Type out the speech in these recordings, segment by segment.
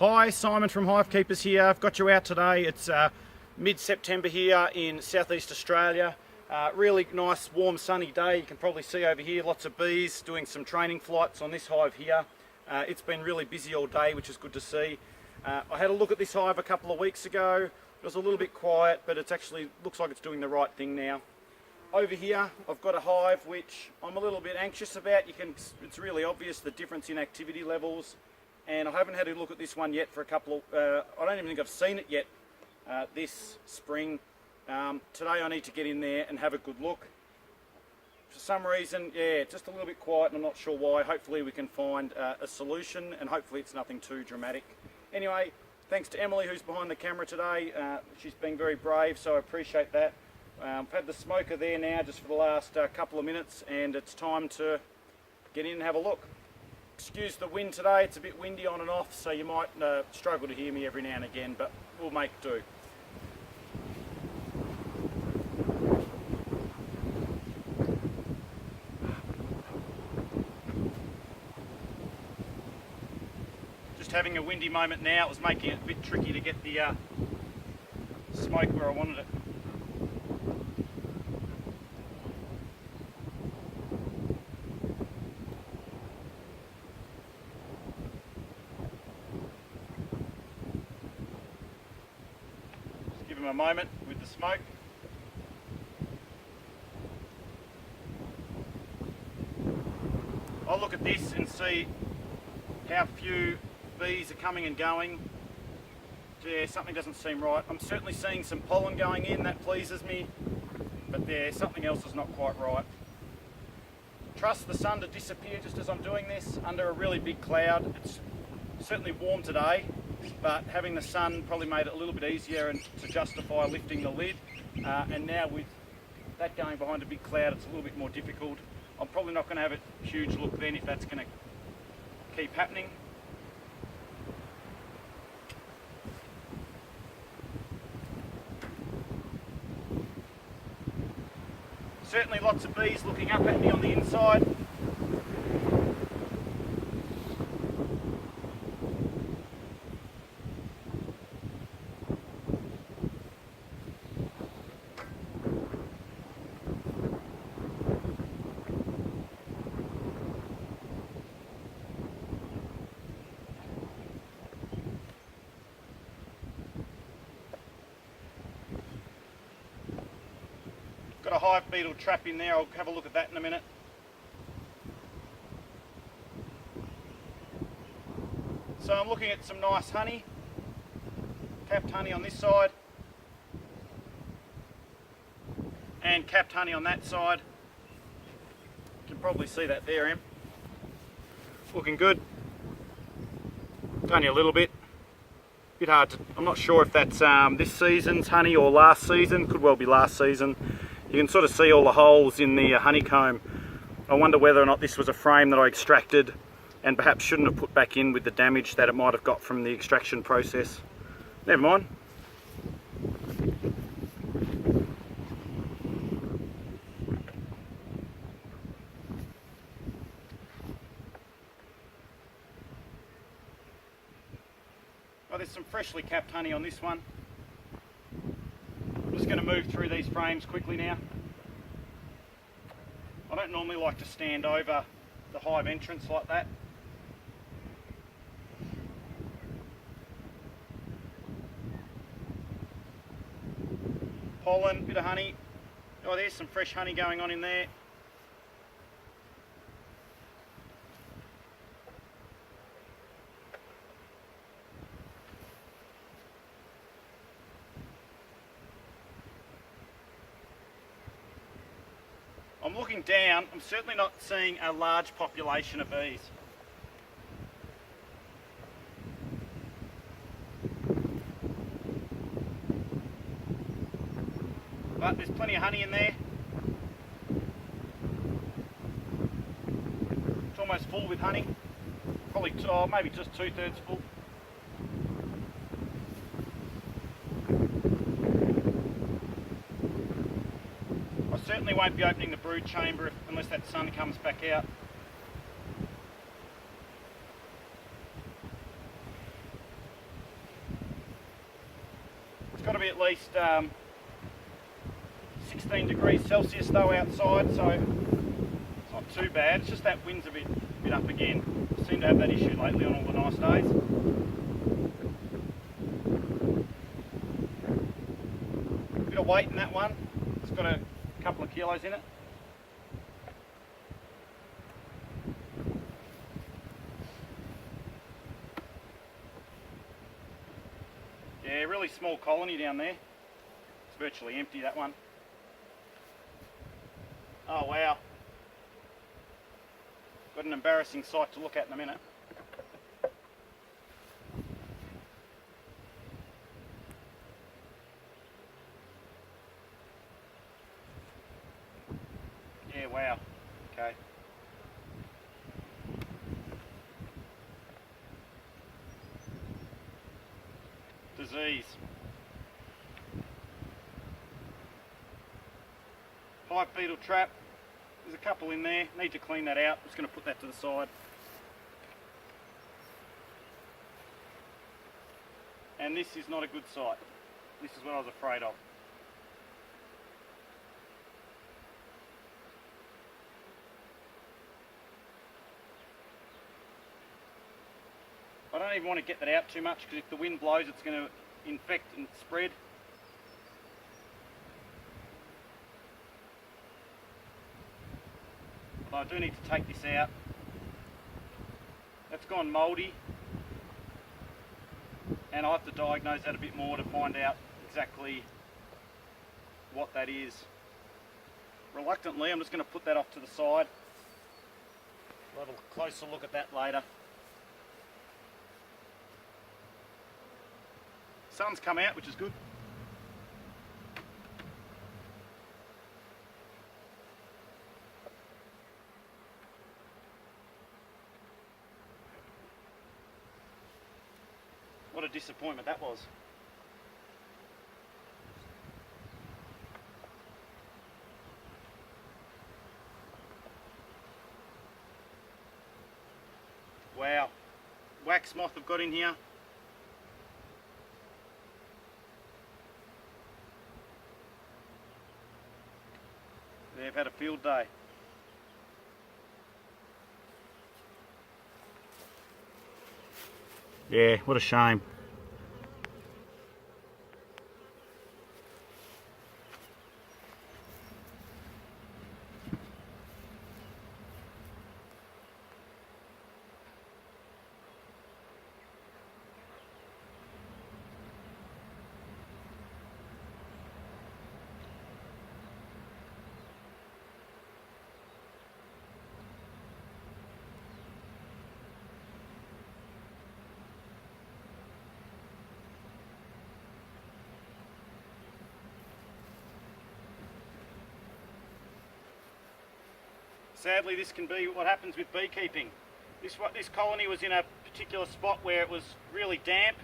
Hi, Simon from HiveKeepers here. I've got you out today. It's mid-September here in southeast Australia. Really nice, warm, sunny day. You can probably see over here lots of bees doing some training flights on this hive here. It's been really busy all day, which is good to see. I had a look at this hive a couple of weeks ago. It was a little bit quiet, but it actually looks like it's doing the right thing now. Over here, I've got a hive which I'm a little bit anxious about. It's really obvious the difference in activity levels. And I haven't had a look at this one yet for a couple of, I don't even think I've seen it yet this spring. Today I need to get in there and have a good look. For some reason, yeah, just a little bit quiet and I'm not sure why. Hopefully we can find a solution and hopefully it's nothing too dramatic. Anyway, thanks to Emily who's behind the camera today. She's been very brave, so I appreciate that. I've had the smoker there now just for the last couple of minutes and it's time to get in and have a look. Excuse the wind today, it's a bit windy on and off, so you might struggle to hear me every now and again, but we'll make do. Just having a windy moment now. It was making it a bit tricky to get the smoke where I wanted it. Give him a moment with the smoke. I'll look at this and see how few bees are coming and going. Yeah, something doesn't seem right. I'm certainly seeing some pollen going in, that pleases me, but there, something else is not quite right. Trust the sun to disappear just as I'm doing this under a really big cloud. It's certainly warm today, but having the sun probably made it a little bit easier and to justify lifting the lid. And now with that going behind a big cloud, it's a little bit more difficult. I'm probably not going to have a huge look then if that's going to keep happening. Certainly lots of bees looking up at me on the inside. Got a hive beetle trap in there, I'll have a look at that in a minute. So I'm looking at some nice honey, capped honey on this side, and capped honey on that side. You can probably see that there, Em. Looking good. Only a little bit. Bit hard to, I'm not sure if that's this season's honey or last season, could well be last season. You can sort of see all the holes in the honeycomb. I wonder whether or not this was a frame that I extracted and perhaps shouldn't have put back in with the damage that it might have got from the extraction process. Never mind. Oh, there's some freshly capped honey on this one. I'm just going to move through these frames quickly now. I don't normally like to stand over the hive entrance like that. Pollen, bit of honey. Oh, there's some fresh honey going on in there. I'm looking down, I'm certainly not seeing a large population of bees. But there's plenty of honey in there. It's almost full with honey. Probably, maybe just 2/3 full. certainly won't be opening the brood chamber unless that sun comes back out. to be at least 16 degrees Celsius though outside, so it's not too bad. It's just that wind's a bit up again. I seem to have that issue lately on all the nice days. Bit of weight in that one. It's got a couple of kilos in it. Yeah, really small colony down there. It's virtually empty, that one. Oh wow. Got an embarrassing sight to look at in a minute. Yeah, wow. Okay. Disease. Hive beetle trap. There's a couple in there. Need to clean that out. Just going to put that to the side. And this is not a good sight. This is what I was afraid of. I don't even want to get that out too much because if the wind blows it's going to infect and spread. But I do need to take this out. That's gone mouldy and I have to diagnose that a bit more to find out exactly what that is. Reluctantly I'm just going to put that off to the side. We'll have a closer look at that later. Sun's come out, which is good. What a disappointment that was. Wow. Wax moth I've got in here. They've had a field day. Yeah, what a shame. Sadly, this can be what happens with beekeeping. This colony was in a particular spot where it was really damp,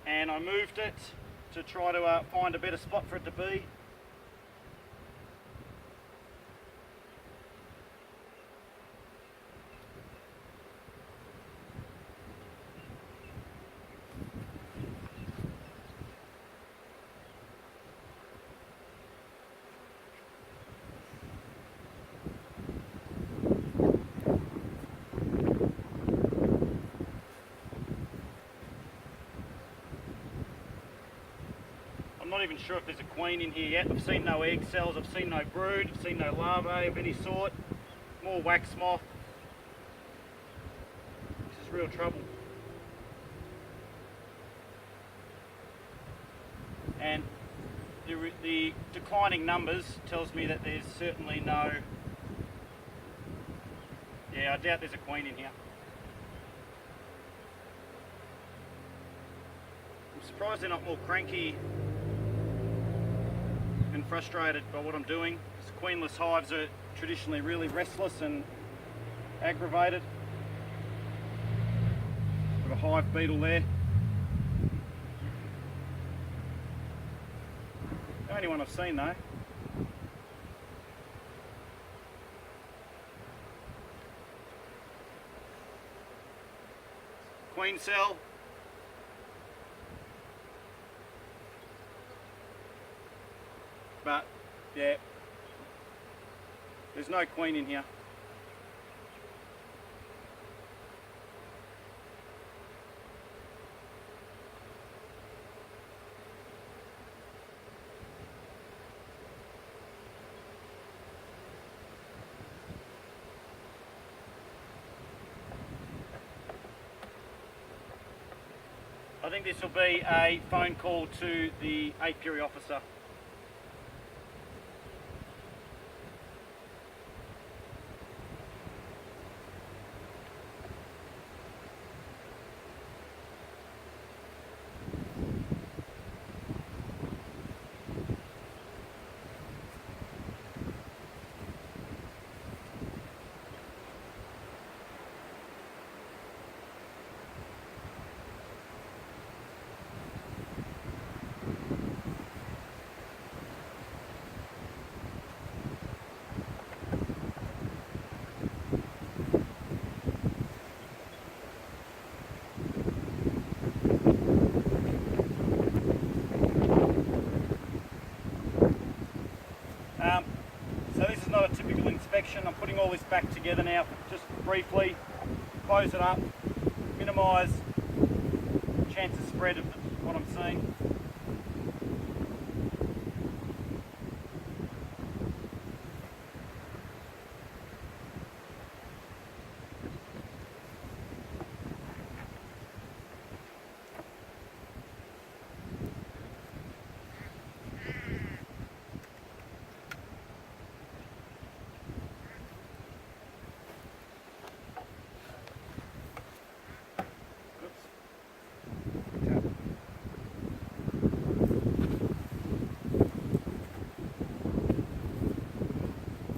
and I moved it to try to find a better spot for it to be. I'm not even sure if there's a queen in here yet. I've seen no egg cells, I've seen no brood, I've seen no larvae of any sort. More wax moth. This is real trouble. And the declining numbers tells me that there's certainly no... Yeah, I doubt there's a queen in here. I'm surprised they're not more cranky and frustrated by what I'm doing. Because queenless hives are traditionally really restless and aggravated. Got a hive beetle there. The only one I've seen though. Queen cell. but yeah, there's no queen in here. I think this will be a phone call to the apiary officer. So this is not a typical inspection. I'm putting all this back together now, just briefly, close it up, minimise chance of spread of what I'm seeing.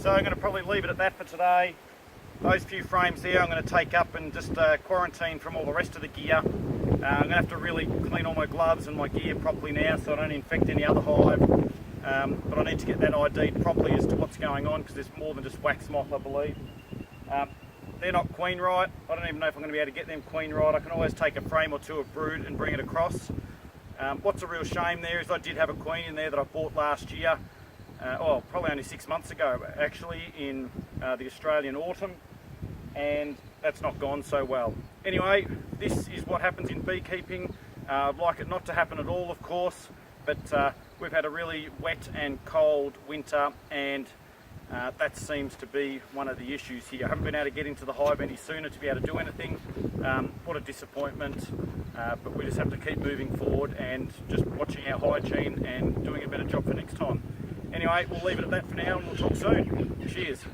So I'm going to probably leave it at that for today. Those few frames there I'm going to take up and just quarantine from all the rest of the gear. I'm going to have to really clean all my gloves and my gear properly now so I don't infect any other hive. But I need to get that ID'd properly as to what's going on, because there's more than just wax moth, I believe. They're not queen right. I don't even know if I'm going to be able to get them queen right. I can always take a frame or two of brood and bring it across. What's a real shame there is I did have a queen in there that I bought last year. Probably only 6 months ago actually, in the Australian autumn, and that's not gone so well. Anyway, this is what happens in beekeeping. I'd like it not to happen at all, of course, but we've had a really wet and cold winter, and that seems to be one of the issues here. I haven't been able to get into the hive any sooner to be able to do anything. What a disappointment, but we just have to keep moving forward and just watching our hygiene and doing a better job for next time. Anyway, we'll leave it at that for now, and we'll talk soon. Cheers.